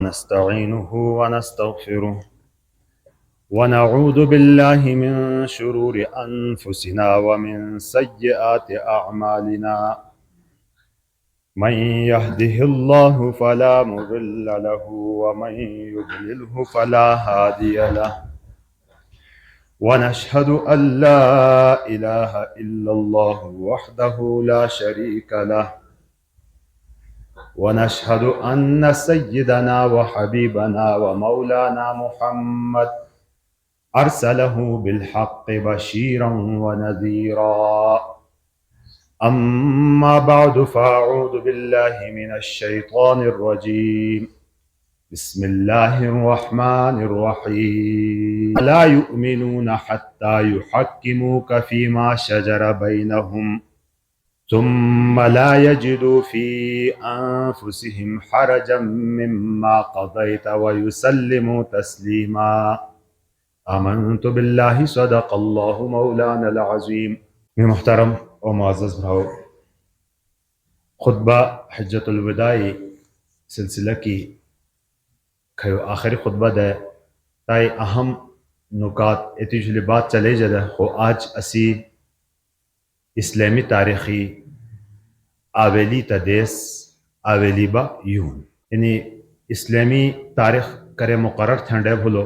نستعينه ونستغفره ونعوذ بالله من شرور أنفسنا ومن سيئات أعمالنا من يهده الله فلا مضل له ومن يضلله فلا هادي له ونشهد أن لا إله إلا الله وحده لا شريك له ونشهد أن سيدنا وحبيبنا ومولانا محمد أرسله بالحق بشيرا ونذيرا أما بعد فأعوذ بالله من الشيطان الرجيم بسم الله الرحمن الرحيم لا يؤمنون حتى يحكموك فيما شجر بينهم ثم لا يجدوا في أنفسهم حرجا مما قضيت ويسلموا تسليما آمنت بالله صدق الله مولانا العظيم. میں محترم و معزز بھاؤ، خطبہ حجت الوداع سلسلہ کی کھیو آخری خطبہ دے تائی اہم نکات اتیجلی بات چلے جدہ خو آج اسی اسلامی تاریخی آویلی تدیس آویلی با یون یعنی اسلامی تاریخ کرے مقرر تھنڈے بھولو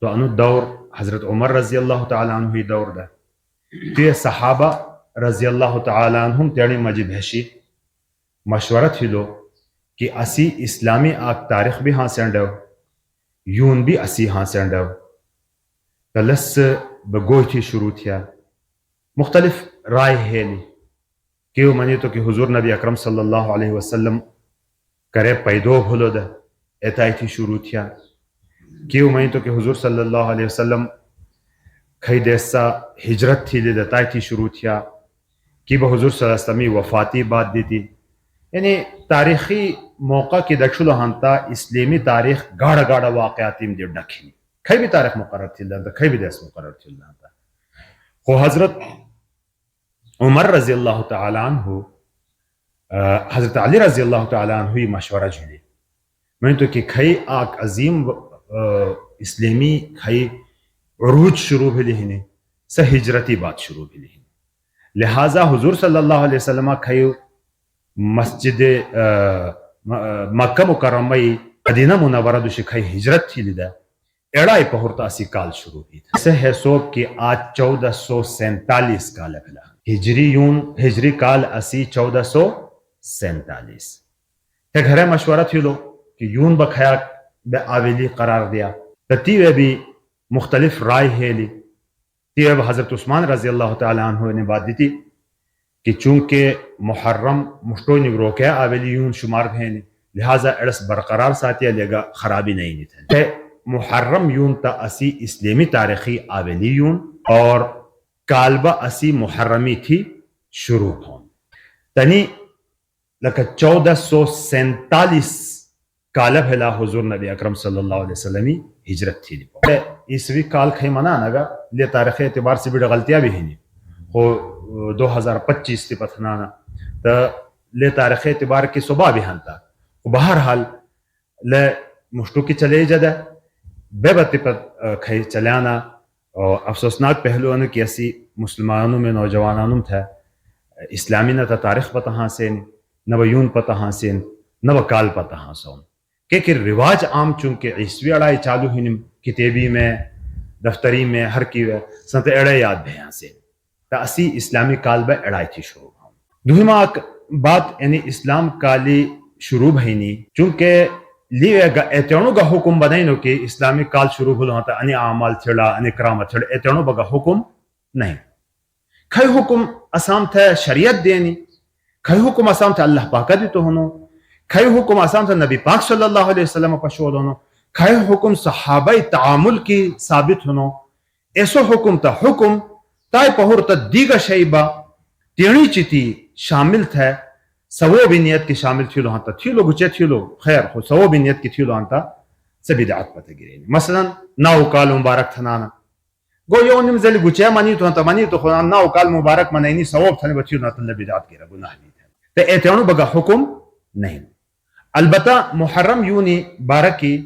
تو انو دور حضرت عمر رضی اللہ تعالیٰ عنہ ہی دور دا تو صحابہ رضی اللہ تعالیٰ عنہم تیڑی مجید حشی مشورہ تھی لو کہ اسی اسلامی آگ تاریخ بھی ہاں سینڈو یون بھی اسی ہاں سینڈو تلس بگوئی تھی شروع تھیا مختلف رائے ہے لی کیوں منی تو کہ حضور نبی اکرم صلی اللہ علیہ وسلم کرے پیدو بھولو دا ایتائی تھی شروع تھیا کیوں منی تو کہ حضور صلی اللہ علیہ وسلم کھئی دیسا ہجرت تھی لی دتائی تھی شروع تھیا کی با حضور صلی اللہ علیہ وسلم وفاتی بات دی تھی. یعنی تاریخی موقع کی دکشلو ہنتا اسلامی تاریخ گاڑا گاڑا واقعاتیم دی ڈکھی کھئی بھی تاریخ مقرر تھی لنتا کھئی بھی دیس مقرر تھی لنتا خو حضرت عمر رضی اللہ تعالیٰ عنہ حضرت علی رضی اللہ تعالیٰ عنہ ہی مشورہ جھلی میں تو کہ کھئی آک عظیم اسلامی کھئی عروج شروع بھی لہنے سا ہجرتی بات شروع بھی لہنے لہذا حضور صلی اللہ علیہ وسلم کھئی مسجد مکہ مکرمی مدینہ منورہ دوشی کھئی ہجرت تھی لیدہ ایڑائی پہورتا اسی کال شروع بھی تھا اسے حسوب کی آج 1447 کال اپلا ہجری کال اسی 1447 کہ گھرے مشورہ تھی لو کہ یون بکھیا بے آویلی قرار دیا تیوے بھی مختلف رائے ہے لی تیوے حضرت عثمان رضی اللہ تعالیٰ عنہ نے بات دی تھی کہ چونکہ محرم مشتوئی نگرو کے آویلی یون شمار بھینی لہٰذا اڑس برقرار ساتھی لگا خرابی نہیں تھا محرم یون تا اسی اسلامی تاریخی آویلی یون اور کالبہ اسی محرمی تھی شروع ہون تنی لکہ 1447 کالب ہے لا حضور نبی اکرم صلی اللہ علیہ وسلم ہجرت تھی لی عیسوی کال کھئی منانا گا لئے تاریخی اعتبار سے بھی غلطیاں بھی ہنی خو 2025 تی پتھنانا تا لئے تاریخی اعتبار کی صبح بھی ہنتا بہرحال لئے مشتو کی چلے جدہ بے بتی پر کھئی چلیانا اور افسوسناک پہلوانو کی اسی مسلمانوں میں نوجوانانوں تھا اسلامی نہ تا تاریخ پتہ ہاں سین نہ یون پتہ ہاں سین نہ کال پتہ ہاں سون کہ رواج عام چونکہ عیسوی اڑائی چالو ہی کتابی میں دفتری میں ہر کی سنت اڑے یاد بھی ہاں سین تا اسی اسلامی کال بے اڑائی تھی شروع ہوں دوہما بات یعنی اسلام کالی شروع بھینی چونکہ لیے گا ایتیانو گا حکم بنائنو کہ اسلامی کال شروع ہو ہوتا انی اعمال تھڑا انی کرامت تھڑا ایتیانو بگا حکم نہیں کھئی حکم اسام تھا شریعت دینی کھئی حکم اسام تھا اللہ پاکا دی تو ہنو کھئی حکم اسام تھا نبی پاک صلی اللہ علیہ وسلم پشود ہنو کھئی حکم صحابہ تعامل کی ثابت ہنو ایسو حکم تا حکم تائی پہور تا دیگا شیبہ تینی چیتی شامل تھا سوو بھی نیت کی شامل تھیلو ہانتا تھیلو گچے تھیلو خیر خو سوو بھی نیت کی تھیلو ہانتا سبی دعات پتہ گرینی مثلا ناو کال مبارک تھنانا گو یو نم زلی گچے منی تو ہانتا منی تو خدا ناو کال مبارک منینی سوو تھنے بچیو ناتا اللہ بدعات گرا گناہ نہیں تھا تو ایتیانو بگا حکم نہیں البتہ محرم یونی بارکی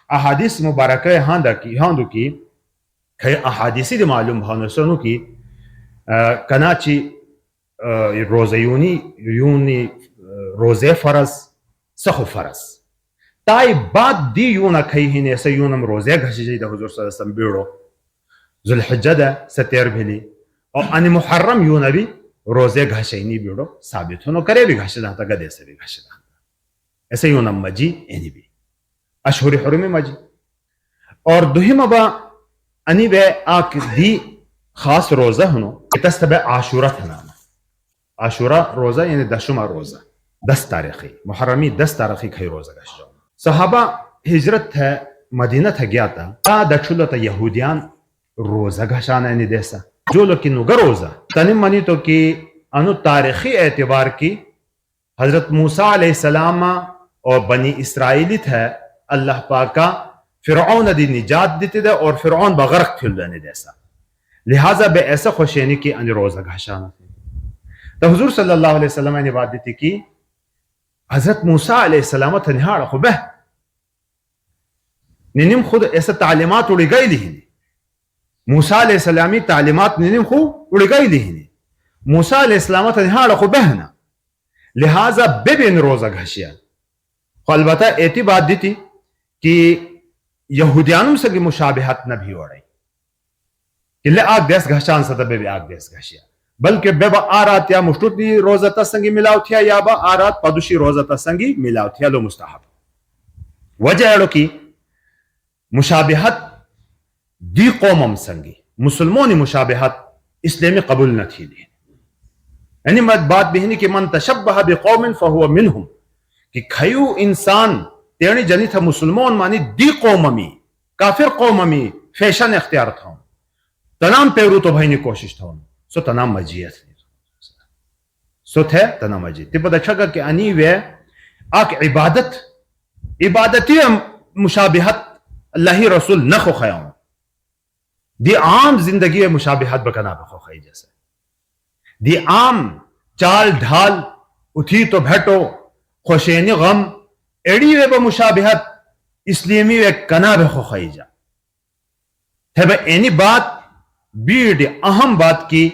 احادیث مبارکہ ہاندو کی کھئی احادیثی دی معلوم بھاؤں سنو کی کناچی روزہ یونی روزے فرض سخو فرض تائی بعد دی یونا کھئی ہی نے سے یونم روزے گھشی جائے دا حضور صلی اللہ علیہ وسلم بیڑو ذوالحجہ دا ستیر بھلی اور ان محرم یونا بھی روزے گھشی نہیں بیڑو ثابت ہونو کرے بھی گھشی دا گدے سے بھی گھشی دا ایسے یونم مجی اینی بھی اشہر حرم مجی اور دوہیم ابا انی بے آک دی خاص روزہ ہنو اتست بے عاشورہ تھنانا عاشورہ روزہ یعنی دشمہ روزہ 10 تاریخی محرمی 10 تاریخی کھئی روزہ گھش جاؤ صحابہ ہجرت ہے مدینہ تھا گیا تھا تا دچھلو تا یہودیان روزہ گھشانا یعنی دیسا جو لوگ کی نگا روزہ تنم منی تو کی انو تاریخی اعتبار کی حضرت موسیٰ علیہ السلام اور بنی اسرائیلی تھا اللہ پاکا فرعون دی نجات دیتے دے اور فرعون بغرق تھل دینے دیسا لہٰذا بے ایسا خوشینی کی ان روزہ گھشانا تھی تو حضور صلی اللہ علیہ وسلم نے بات دیتی کی حضرت موسیٰ علیہ السلام تنہاڑا خوبہ ننم خود ایسا تعلیمات اڑی گئی لیہنی موسیٰ علیہ السلامی تعلیمات ننم خود اڑی گئی لیہنی موسیٰ علیہ السلام تنہاڑا خوبہ نا لہٰذا بے بین روزہ گھشیا البتہ ایتی بات دیتی کہ یہودیانوں سے مشابہت نہ بھی اوڑائی کہ لے آگ دیس گھشان ستا بے آگ دیس گھشیا بلکہ بے با آرات یا مشتوتی روزہ تسنگی ملاو تھیا یا با آرات پدوشی روزہ تسنگی ملاو تھیا لو مستحب وجہ ایڑو کی مشابہت دی قومم سنگی مسلمونی مشابہت اسلامی قبول نہ تھی لی یعنی بات بہنی کہ من تشبہ بقوم فہو منہم کہ کھیو انسان تیرنی جنی تھا مسلمان مانی دی قوممی کافر قوممی فیشن اختیار تھا تنام پیرو تو بھائی نے کوشش تھا سو تنام مجیت سو تھے تنام مجیت تی پتہ چھگا کہ انی وے آک عبادتی مشابہت اللہ رسول نہ خو خیاؤں دی عام زندگی مشابہت بکنا بخو خی جیسے دی عام چال ڈھال اتھی تو بھیٹو خوشینی غم ایڑی وے بمشابہت اسلیمی وے کنا بخو خی جا تھے بے اینی بات بیڑ اہم بات کی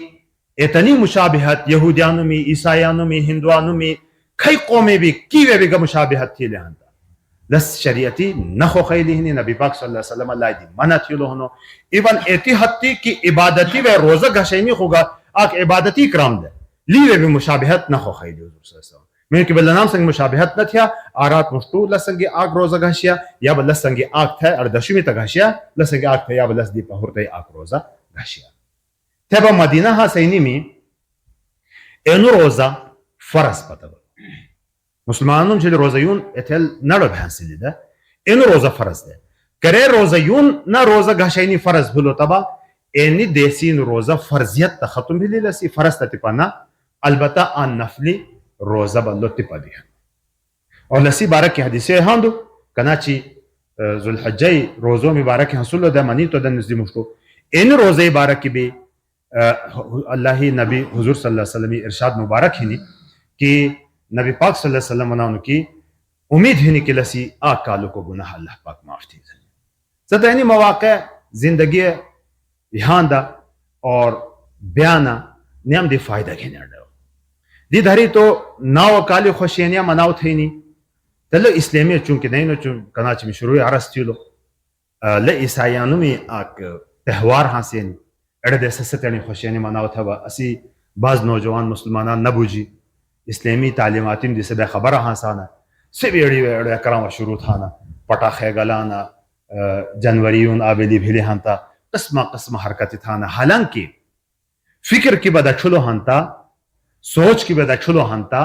اتنی مشابہت یہودیانوں میں عیسائیانوں میں ہندوانوں میں کئی قومیں بھی کی وے بھی مشابہت تھی لہنتا لس شریعتی نخو خیلی ہنی نبی پاک صلی اللہ علیہ وسلم اللہ دی منع تھی لو ہنو ایون ایتی حد تھی کہ عبادتی وے روزہ گھشینی خوگا آک عبادتی اکرام دے لیوے بھی مشابہت نخو خیلی حضور صلی اللہ علیہ وسلم میں کہ بلنام سنگ مشابہت نہ تھیا آرات مشتو لسنگی آگ روزہ گھشیا یا بلسنگی آگ تھا اردشمی تا گھشیا لسنگی آگ تھا یا بلس دی پہورتے آگ روزہ گھشیا تھے با مدینہ ہاں سینی میں اینو روزہ فرض پتہ مسلمانوں چھے روزہ یون اتھل نڑو بھانسی لی دا اینو روزہ فرض دے کرے روزہ یون نہ روزہ گھشینی فرض بھلو تبا اینی دیسین روزہ فرضیت تا ختم بھی لی لسی فرض تا تپانا البتہ آن نفلی روزہ بلو تپا بھی اور لسی بارک کی حدیثی ہاندو کناچی ذوالحجی روزوں مبارک حصول دا منی تو دا نزدی مشکو این روزہ بارک کی بھی اللہ نبی حضور صلی اللہ علیہ وسلم ارشاد مبارک ہی نہیں کہ نبی پاک صلی اللہ علیہ وسلم انہوں کی امید ہی نہیں کہ لسی آگ کالو کو گناہ اللہ پاک معاف تھی ستا اینی مواقع زندگی یہاں دا اور بیانا نیم دی فائدہ گھنے رہو دی دھری تو ناو کالی خوشینیا مناو تھی نہیں تلو اسلامی چونکہ نہیں نو چون کناچ میں شروع عرص تھی لو لے عیسائیانو میں آک تہوار ہاں سے اڑے دے سستانی خوشیانی مناو تھا اسی بعض نوجوان مسلمانان نبوجی اسلامی تعلیماتیم جسے بے خبر ہاں سانا سبی اڑے اکرام شروع تھانا پٹاخے گلانا جنوریون آبیلی بھیلی ہانتا قسم حرکتی تھانا حالانکہ فکر کی بدا چھلو ہانتا سوچ کی بدا چھلو ہانتا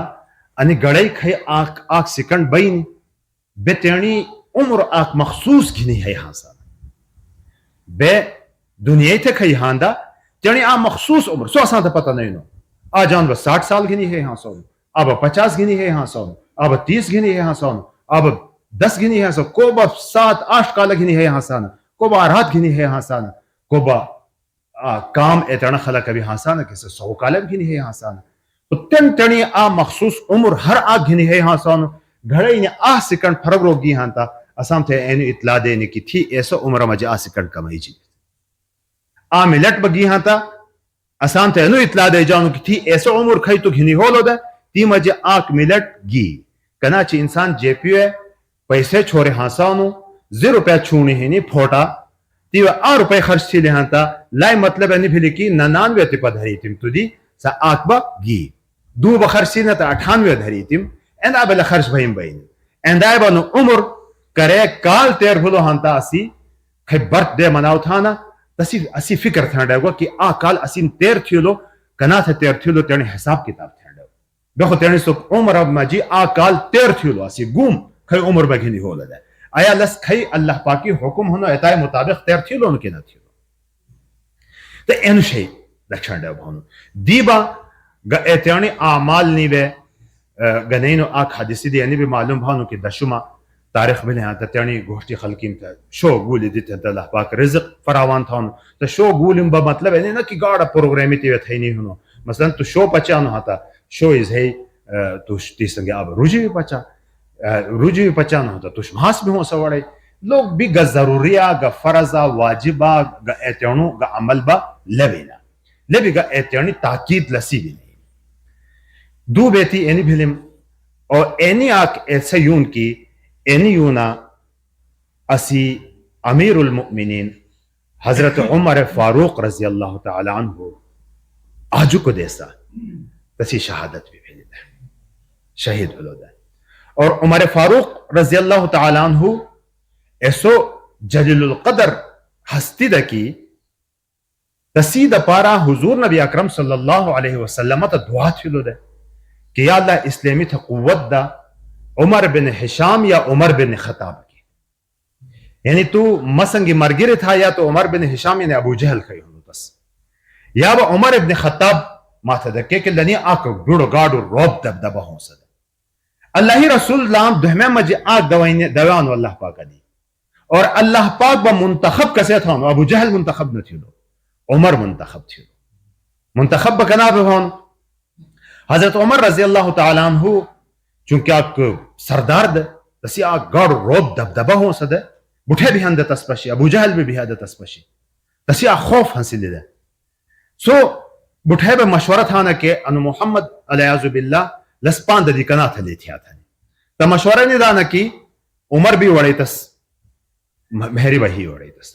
انی گڑائی کھائی آک سکنڈ بین بے تیرنی عمر آک مخصوص گھنی ہے ہاں سانا بے دنیا تھے کھائی ہاندا تیرنی آ مخصوص عمر سو آسان تا پتہ نہیں نو آ جان بس 60 سال گھنی ہے ہاں سون اب 50 گھنی ہے ہاں سون اب 30 گھنی ہے ہاں سون اب 10 گھنی ہے ہاں سون کو با 7-8 کالا گھنی ہے ہاں سان کو با آرات گھنی ہے ہاں سان کو با کام اتنا خلا کبھی ہاں سان کسی 100 کالا گھنی ہے ہاں سان تو تن تنی آ مخصوص عمر ہر آگ گھنی ہے ہاں سان گھڑے نے آ سکنڈ فرق روگی ہاں تا اسام تھے اینو اطلاع دینے کی تھی ایسا عمر مجھے آ سکنڈ کمائی جی آ ملٹ بگی ہاں تا اسام تھے اینو اطلاع دے جاؤں کی تھی ایسا عمر کھائی تو گھنی ہو لو دا تی مجھے آک ملٹ گی کنا چی انسان جے پیو ہے پیسے چھوڑے ہانسانو 0 روپے چھوڑنے ہیں نہیں پھوٹا تیو 8 روپے خرچ تھی لہاں تا لائی مطلب ہے نہیں بھی لکی 99 تی پا دھری تیم تو دی سا آک با گی دو بخرچ سی نا تا 98 دھری تیم اند آبا لخرچ بھائیم بھائیم اند آبا نو عمر کرے کال تیر بھولو ہانتا اسی کھائی برت دے مناو تھا نا اسی فکر تھا ڈائے گا کہ آ کال اسی تیر تھیلو کنا تھا تیر تھیلو تیرنی حساب کتاب تھا ڈائے بخو تیرنی سو عمر اب مجی آ کال تیر تھیلو اسی گوم کھائی عمر بگھنی ہو لدے آیا لس کھائی اللہ پاکی حکم ہنو اعتائی مطابق تیر تھیلو انکی نہ تھیلو تو اینو شئی لکھن ڈائے بھونو دیبا گا اعتیانی آمال نیوے گنینو آک حدیثی دی یعنی بھی معلوم بھانو کہ دشما تاریخ بلے ہاں تا تیانی گوشتی خلقیم تا شو گولی دیتے تا اللہ پاک رزق فراوان تھانو تا شو گولیم با مطلب ہے نا کہ گاڑا پروگرامی تیوے تھائی نہیں ہنو مثلا تو شو پچانو ہاں تا شو از ہے تو تیسنگے آب روجی بھی پچا روجی بھی پچانو ہاں تا تو شماس بھی ہوں سوڑے لوگ بھی گا ضروریہ گا فرضا واجبا گا اعتیانو گا عمل با لبینا لبی گا اعتیانی تاکید لسی بھی نہیں دو بیتی اینی بھلیم اور اینی آک ایسا یون کی اینی یونا اسی امیر المؤمنین حضرت عمر فاروق رضی اللہ تعالی عنہ آجو کو دیسا تسی شہادت بھی بھیلی دا شہید بھلو دا اور عمر فاروق رضی اللہ تعالی عنہ ایسو جلیل القدر ہستی دا کی تسی دا پارا حضور نبی اکرم صلی اللہ علیہ وسلم تا دعا تھیلو دا کہ یا اللہ اسلامی تا قوت دا عمر بن حشام یا عمر بن خطاب کی یعنی تو مسنگی مرگیر تھا یا تو عمر بن حشام یعنی ابو جہل کھئی ہونو تس یا با عمر بن خطاب ماتا دکے کہ لنی آکا گوڑو گاڑو روب دب دبا ہوں سدا اللہ ہی رسول اللہ دہمیں مجھے آک دوانو اللہ پاکا دی اور اللہ پاک با منتخب کسے تھا ابو جہل منتخب نہ تھیلو عمر منتخب تھیلو منتخب بکنا پہ ہون حضرت عمر رضی اللہ تعالیٰ عنہ چونکہ آک سردار دے تسی آک گاڑ روب دب دبا ہوں سدے بٹھے بھی ہندے تسپشی ابو جہل بھی ہندے تسپشی تسی آک خوف ہنسی لے دے سو بٹھے بھی مشورہ تھا نا کہ انو محمد علیہ عزو باللہ لسپان دی کنا تھا لیتی آتا ہے تا مشورہ نہیں دانا کی عمر بھی وڑی تس مہری وحی وڑی تس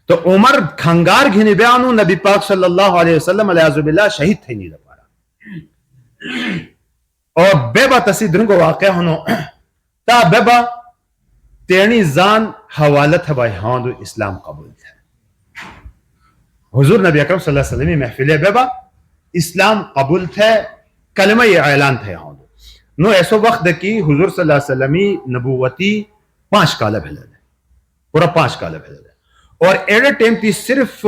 تو عمر کھنگار گھنی بیانو نبی پاک صلی اللہ علیہ وسلم علیہ عزو باللہ شہید تھے نہیں دا پارا اور بے با تسی درنگو واقع ہونو تا بے با تیرنی زان حوالت ہے بائی ہاندو اسلام قبول تھا حضور نبی اکرم صلی اللہ علیہ وسلم محفلے بے با اسلام قبول تھے کلمہ یہ اعلان تھے ہاندو نو ایسو وقت کی حضور صلی اللہ علیہ وسلم نبوتی 5 کالا بھیلے دے پورا 5 کالا بھیلے دے اور ایڈے ٹیم تی صرف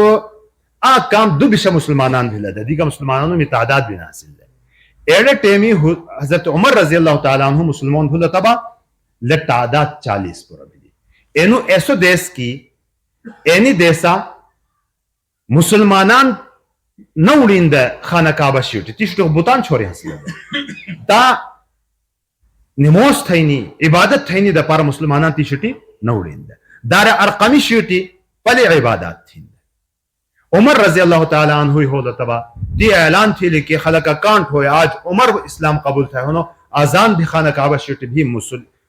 کام 2 بشہ مسلمانان بھیلے دے دیگا مسلمانانوں میں تعداد بھی ناصل دے ایڈے ٹیمی حضرت عمر رضی اللہ تعالیٰ عنہ مسلمان بھولا تبا لٹ تعداد 40 پورا بھی اینو ایسو دیس کی اینی دیسا مسلمانان نوڑین دے خانہ کعبہ شیوٹی تیشتو بوتان چھوڑی حاصل دے تا نموز تھینی عبادت تھینی دا پارا مسلمانان تیشتی نوڑین دے دار ارقمی شیوٹی پلی عبادات تھین دے عمر رضی اللہ تعالیٰ عنہ ہوئی ہو تبا دی اعلان تھی لکھی خلقہ کانٹ ہوئے آج عمر اسلام قبول تھا ہونو آزان بھی خانہ کعبہ شیوٹی بھی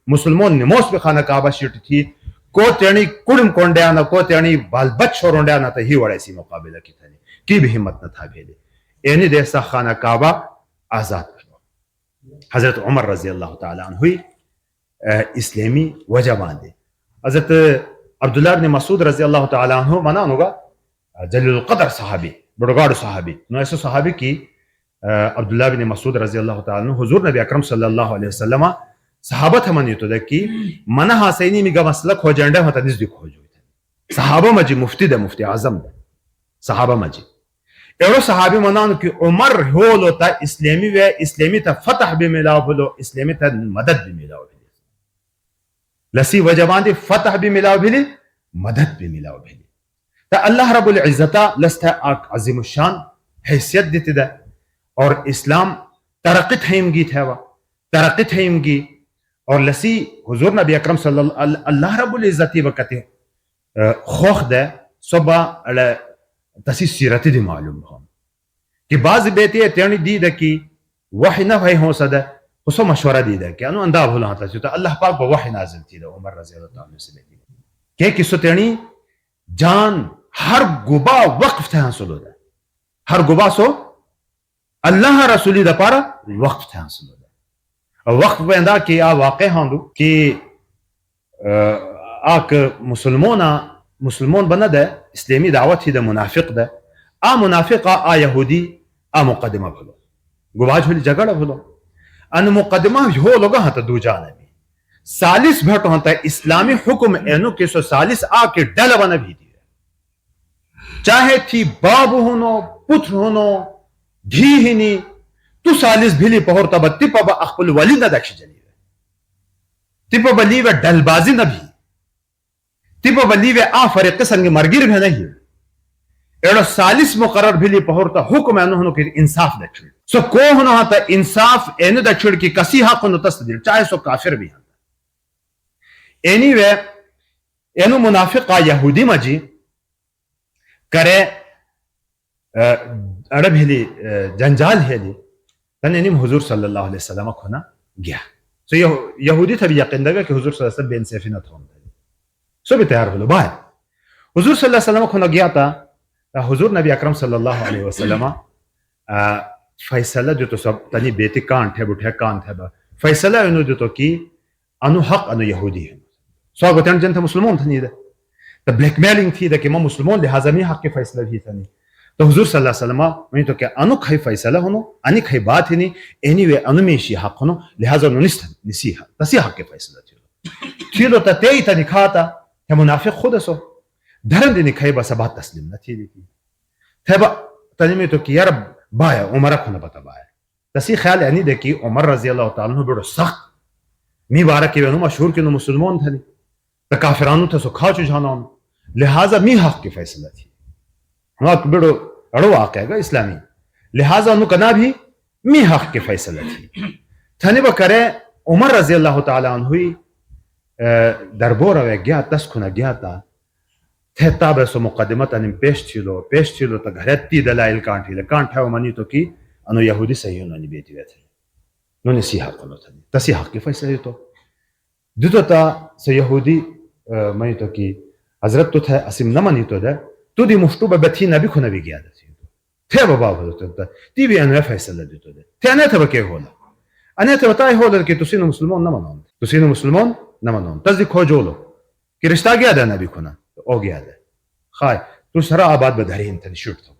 مسلمون نموز بھی خانہ کعبہ شیوٹی تھی کو تیرنی کڑم کونڈے آنا کو تیرنی بال بچ چھوڑے آنا تا ہی وڑے سی مقابلہ کی تھا کی بھی حمد نہ تھا بھیلے اینی دیسا خانہ کعبہ آزاد کرو حضرت عمر رضی اللہ تعالیٰ عنہ ہوئی اسلامی وجہ باندے حضرت عبداللہ بن مسعود رضی اللہ تعالیٰ عنہ منانو گا جلیل القدر صحابی بڑگاڑ صحابی نو ایسو صحابی کی عبداللہ بن مسعود رضی اللہ تعالیٰ عنہ حضور نبی اکرم صلی اللہ علیہ وسلم صحابت ہمانی تو دیکھی منہ حسینی میگا مسلک ہو جنڈے ہوتا نزدیک ہو جو صحابہ مجی مفتی دے مفتی اعظم دے صحابہ مجی ایرو صحابی منانو کہ عمر ہولو تا اسلامی وے اسلامی تا فتح بھی ملاو بھلو اسلامی تا مدد بھی ملاو بھلی لسی وجبان دی فتح بھی ملاو بھلی مدد بھی ملاو بھلی تا اللہ رب العزتہ لستا آک عظیم الشان حیثیت دیتی دا اور اسلام ترقی تھیم گی تھیوا ترقی تھیم گی اور لسی حضور نبی اکرم صلی اللہ رب العزتی وقت خوخ ده صبح على تسی سیرتی دی معلوم هم کہ بعض بیتی تیانی دی ده کی وحی نہ ہے ہو سده اسو مشورہ دی ده کہ انو انداب ہو لہتا چیتا اللہ پاک با وحی نازل تھی ده عمر رضی اللہ تعالی سے بیتی کہ کسو تیانی جان ہر گبا وقف تھے حاصل ہو ده ہر گبا سو اللہ رسولی دا پارا وقف تھے حاصل ہو ده وقف بیندا کہ آ واقع ہاندو کہ آک مسلمون بنا ده اسلامی دعوت ہی ده منافق ده آ منافق آ یہودی آ مقدمہ بھلو گواج ہولی جگڑ بھلو ان مقدمہ ہو لوگا ہاں تا دو جانبی سالس بھٹو ہاں تا اسلامی حکم اینو کسو سالس آ کے ڈل بنا بھی دی چاہے تھی باب ہونو پتر ہونو دھی ہنی تو سالس بھلی پہور تبا تپا با اخبل ولی نہ دکش جلیوے تپا با لیوے ڈل بازی نہ بھی تپا با لیوے آ فرق سنگ مرگیر بھی نہیں ایڑو سالس مقرر بھلی پہور تا حکم اینو ہنو کہ انصاف دکشڑ سو کو ہنو ہاں تا انصاف اینو دکشڑ کی کسی حق ہنو تصدیل چاہے سو کافر بھی ہاں اینی وے اینو منافق آ یہودی مجی کرے اڑب ہلی جنجال ہلی تن انیم حضور صلی اللہ علیہ وسلم کھونا گیا سو یہودی تھا بھی یقین دگا کہ حضور صلی اللہ علیہ وسلم بے انصافی نہ تھوم دے سو بھی تیار ہلو باہر حضور صلی اللہ علیہ وسلم کھونا گیا تا حضور نبی اکرم صلی اللہ علیہ وسلم فیصلہ جو تو سب تنی بیتی کان تھے بٹھے کان تھے با فیصلہ انو جو تو کی انو حق انو یہودی ہے سو آگو تین جن تھا مسلمون تھا نہیں دے تو بلیک میلنگ تھی دے کہ میں مسلمون لہذا می حق کے فیصلہ بھی تھا نہیں تو حضور صلی اللہ علیہ وسلم میں تو کہ انو کھائی فیصلہ ہونو انی کھائی بات ہی نہیں اینی وے انو میشی حق ہونو لہذا انو نسیحا تسی حق کے فیصلہ تھیلو تا تیئی تا نکھاتا ہے منافق خود سو دھرم دی نکھائی بسا بات تسلیم نہ تھی دیتی تھے با تنیمی تو کہ یار بایا عمرہ کھونا بتا بایا تسی خیال اینی دے کہ عمر رضی اللہ تعالیٰ عنہ بڑو سخت می بارا کی وینو مشہور کی نو مسلمون تھا نہیں تا کافرانو تھا سو کھا چو جانا ہوں لہذا می حق کی فیصلہ تھی ہم بڑو اڑو واقع ہے گا اسلامی لہذا انو کنا بھی می حق کی فیصلہ تھی تھنی با کرے عمر رضی اللہ تعالیٰ عنہ دربور اوے گیا تس کھنا گیا تا تھیتا بے سو مقدمت انیم پیش چیلو تا گھرت تی دلائل کانٹی لکانٹھا ومانی تو کی انو یہودی صحیح انو بیتی وے تھے نو نسی حق انو تھا تسی حق کی فیصلہ تو دیتو تا سو یہودی منی تو کی حضرت تو تھے اسیم نمانی تو دے تو دی مفتو با بیتھی نبی کھو نبی گیا دے تھے بابا ہوتا تی بھی انوے فیصلہ دیتو دے تھے انے تھے بکے ہولا انے تھے بتائی ہولا کہ تسی نو مسلمون نمانون تسی نو مسلمون نمانون تزدی کھو جولو کہ رشتہ گیا دے نبی کھونا او گیا دے خواہ تو سرا آباد بدھری انتنی شیٹ تھا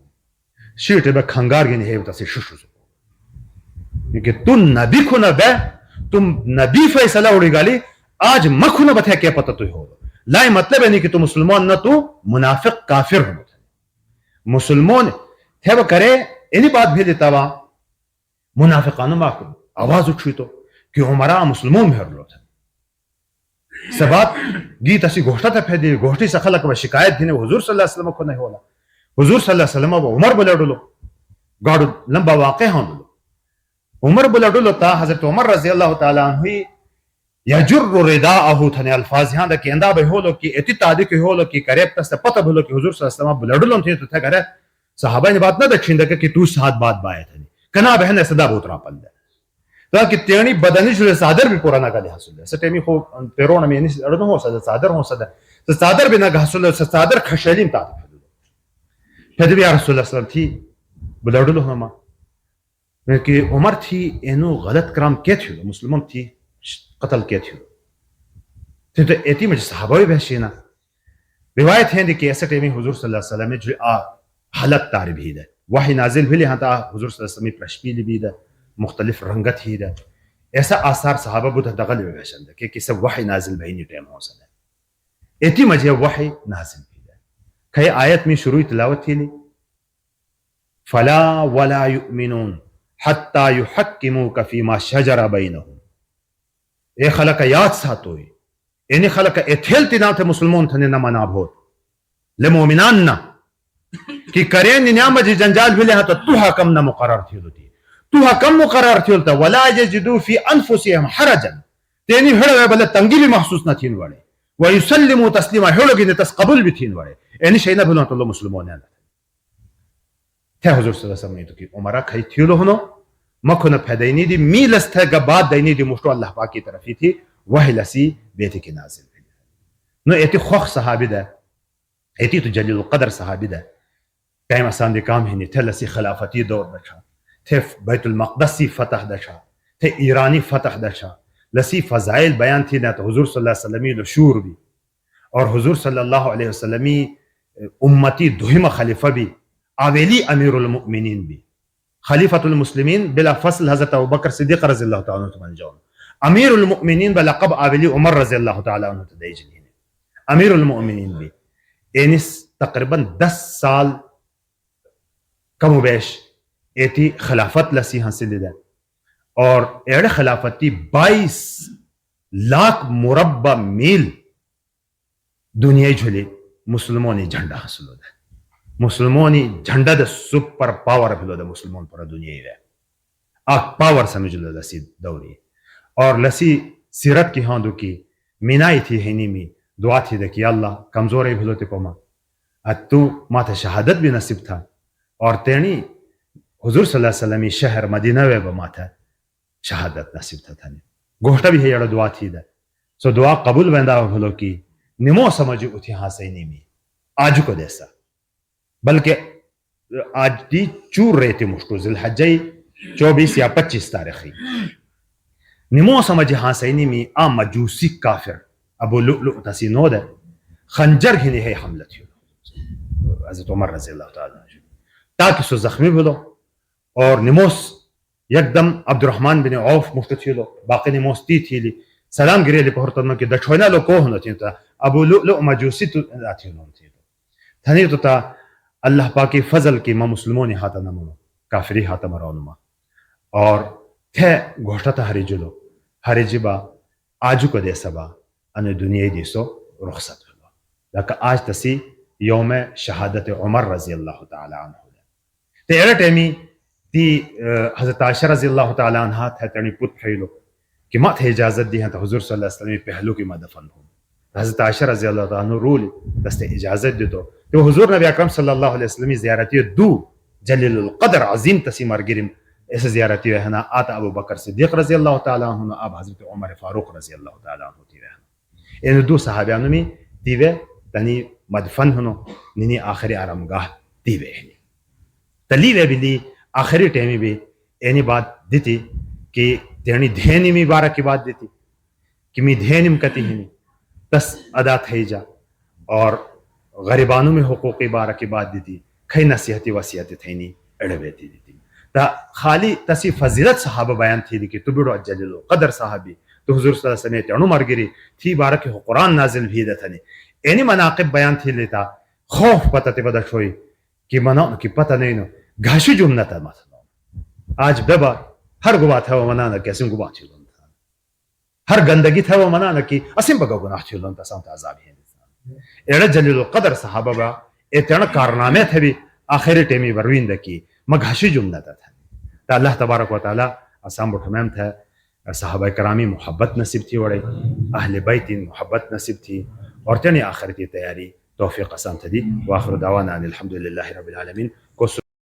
شیٹ بے کھنگار گینی ہے بتا سے ششو سکو کہ تو نبی کھونا بے تم نبی فیصلہ اڑی گالی آج مکھونا بتھے کیا پتہ تو ہی ہوگا لائی مطلب ہے نہیں کہ تو مسلمان نہ تو منافق کافر ہو مسلمان تھے وہ کرے انہی بات بھی دیتا وا منافقانو ماکو آواز اٹھوئی تو کہ عمرہ مسلمون بھی ہر تھا سبات گیت اسی گوشتا تھا پھیدی گوشتی سے خلق و شکایت دینے حضور صلی اللہ علیہ وسلم کو نہیں ہولا حضور صلی اللہ علیہ وسلم و عمر بلے ڈولو گاڑو لمبا واقع ہوں ڈولو عمر بلے ڈولو تا حضرت عمر رضی اللہ تعالیٰ عنہ یجر رداءہو تھنے الفاظ یہاں دا کہ اندہ بے ہولو کی اتتادی کی ہولو کی قریب تستے پتہ بھولو کہ حضور صلی اللہ علیہ وسلم بلے ڈولو تھے تو تھے کرے صحابہ نے بات نہ دکھشن دے کہ تو ساتھ بات بایا تھے کنا بہن ایسا دا بوترا پل دے تو کہ تیرنی بدنی شلے صادر بھی پورا نہ گا حاصل ہے سٹیمی خو پیرون میں نہیں اڑنو ہو سکتا صادر ہو سکتا تو صادر بھی نہ گا حاصل ہے صادر کھشلیم تا پھر بھی رسول اللہ صلی اللہ علیہ وسلم تھی بلڑلو ہما کہ عمر تھی اینو غلط کرام کیا تھی مسلمان تھی قتل کیا تھی تو ایتی مجھے صحابہ بھی بحشینا روایت ہے کہ ایسا ٹیمی حضور صلی اللہ علیہ وسلم جو حالت تاری بھی ہے وحی نازل بھی لہاں تا حضور صلی اللہ علیہ وسلم پرشپیلی بھی ہے مختلف رنگت ہی ہے ایسا آثار صحابہ بودھا دغل بھی بحشن ہے کہ کسی وحی نازل بھی نہیں ٹیم ہو سکتا ہے ایتی مجھے وحی نازل بھی ہے کئی آیت میں شروع تلاوت تھی لی فلا ولا یؤمنون حتی یحکموک فیما شجر بینہم اے خلق یاد ساتوئی اینی خلق اتھیلتی نام تھے مسلمون تھنے نہ مناب ہوت لمومنان نہ کہ کرین نیام جی جنجال بھی لہا تو حکم نہ مقرر تھی ہوتی تو حکم مقرر تھی ہوتا ولا یجدو فی انفسهم حرجا تینی ہڑے بلے تنگی بھی محسوس نہ تھین وڑے ویسلموا تسلیما ہڑو گی تس قبول بھی تھین وڑے اینی شینا بھلو تو مسلموں نے تھے حضور صلی اللہ علیہ وسلم تو کی عمرہ کھئی تھیلو ہنو مکھن پھدینی دی میلس تھے گباد دینی دی مشتو اللہ پاک کی طرفی تھی وہی لسی بیت کی نازل نو ایتی خوخ صحابی دا ایتی تو جلیل القدر صحابی دا ٹائم آسان دی کام ہی تھے لسی خلافتی دور دچھا تھے بیت المقدسی فتح دچھا تھے ایرانی فتح دچھا لسی فضائل بیان تھی نا تو حضور صلی اللہ علیہ وسلم شور بھی اور حضور صلی اللہ علیہ وسلم امتی دوہم خلیفہ بھی آویلی امیر المؤمنین بھی خلیفۃ المسلمین بلا فصل حضرت ابوبکر صدیق رضی اللہ تعالیٰ عنہ تمن جون امیر المؤمنین بلقب آویلی عمر رضی اللہ تعالیٰ عنہ تدیجنین امیر المؤمنین بھی اینس تقریباً 10 سال کم و بیش ایتی خلافت لسی حاصل ہے اور ایڑ خلافتی 22 لاکھ مربع میل دنیا جھلے مسلموں نے جھنڈا حاصل ہوتا ہے مسلموں نے جھنڈا دا سپر پاور بھلو دا مسلمون پر دنیا ہی ہے آگ پاور سمجھ لو لسی دوری اور لسی سیرت کی ہاندو کی مینائی تھی ہینی میں دعا تھی دا کہ اللہ کمزور ہے بھلو تے پما تو ماتا شہادت بھی نصیب تھا اور تینی حضور صلی اللہ علیہ وسلم شہر مدینہ وے با ماتا شہادت نصیب تھا تھا گوشتا بھی ہے یڑا دعا تھی دا سو دعا قبول بیندا بھلو کی نمو سمجھو اتھی ہاں سینی میں آج کو دیسا بلکہ آج دی چور رہے تھے مشکل ذی الحجہ 24 یا 25 تاریخی نمو سمجھ ہاں سینی میں آ مجوسی کافر ابو لؤلؤ تسی نو دے خنجر ہی نہیں ہے حملہ تھی حضرت عمر رضی اللہ تعالیٰ تاکہ سو زخمی بھلو اور نموس یکدم عبد الرحمن بن عوف مشکل تھی لو باقی نموس تی تھی لی سلام گرے لی پہرتنو کہ دچھوینا لو کوہ نو تھی تا ابو لؤلؤ مجوسی تو تھی نو تھی تھنی تو تا اللہ پاکی فضل کی ما مسلمون ہاتا نمونو کافری ہاتا مرونما اور تھے گوشتا تا ہری جلو ہری جبا آجو کو دے سبا انو دنیا دی سو رخصت بلو لیکن آج تسی یوم شہادت عمر رضی اللہ تعالی عنہ تے ایرہ ٹیمی تی حضرت عائشہ رضی اللہ تعالی عنہ تھے تینی پت کھیلو کہ ما تھے اجازت دی ہیں تا حضور صلی اللہ علیہ وسلم پہلو کی ما دفن ہوں حضرت عائشہ رضی اللہ تعالی عنہ رول دستے اجازت دی تو حضور نبی اکرم صلی اللہ علیہ وسلم زیارتی دو جلیل القدر عظیم تسی مرگرم ایسے زیارتی وحنا آتا ابو بکر صدیق رضی اللہ تعالیٰ عنہ اب حضرت عمر فاروق رضی اللہ تعالیٰ عنہ تی وحنا ان دو صحابیانو میں تیوے تنی مدفن ہنو نینی آخری آرامگاہ تیوے ہنی تلیوے بھی لی آخری ٹیمی بھی اینی بات دیتی کہ تینی دھینی میں بارہ کی بات دیتی کہ می دھینیم کتی ہنی تس ادا تھئی جا اور غریبانوں میں حقوقی بارہ کی بات دیتی کھئی نصیحتی وصیحتی تھینی اڑویتی دیتی تا خالی تسی فضیلت صحابہ بیان تھی دی کہ تو بڑو جلیلو قدر صحابی تو حضور صلی اللہ علیہ وسلم تینو مرگری تھی بارہ کی قرآن نازل بھی دتنی اینی مناقب بیان تھی لیتا خوف پتہ تی بدا شوئی کہ مناؤں کی پتہ نہیں نو گھاشی جمنتا مثلا آج ببا ہر گبا تھا وہ منانا کہ اسم گبا تھی لونتا ہر گندگی تھا وہ منانا کہ اسم بگا گناہ تھی لونتا سامتا عذاب ہے ایڑا جلیل القدر صحابہ با ایتیانا کارنامے تھے بھی آخری ٹیمی بروین دکی مگھاشی جمنتا تھا تا اللہ تبارک و تعالی اسام بٹھمیم تھا صحابہ کرامی محبت نصیب تھی وڑے اہل بیت محبت نصیب تھی اور تینی آخر کی تیاری توفیق اسام تھا دی وآخر دعوانا الحمدللہ رب العالمین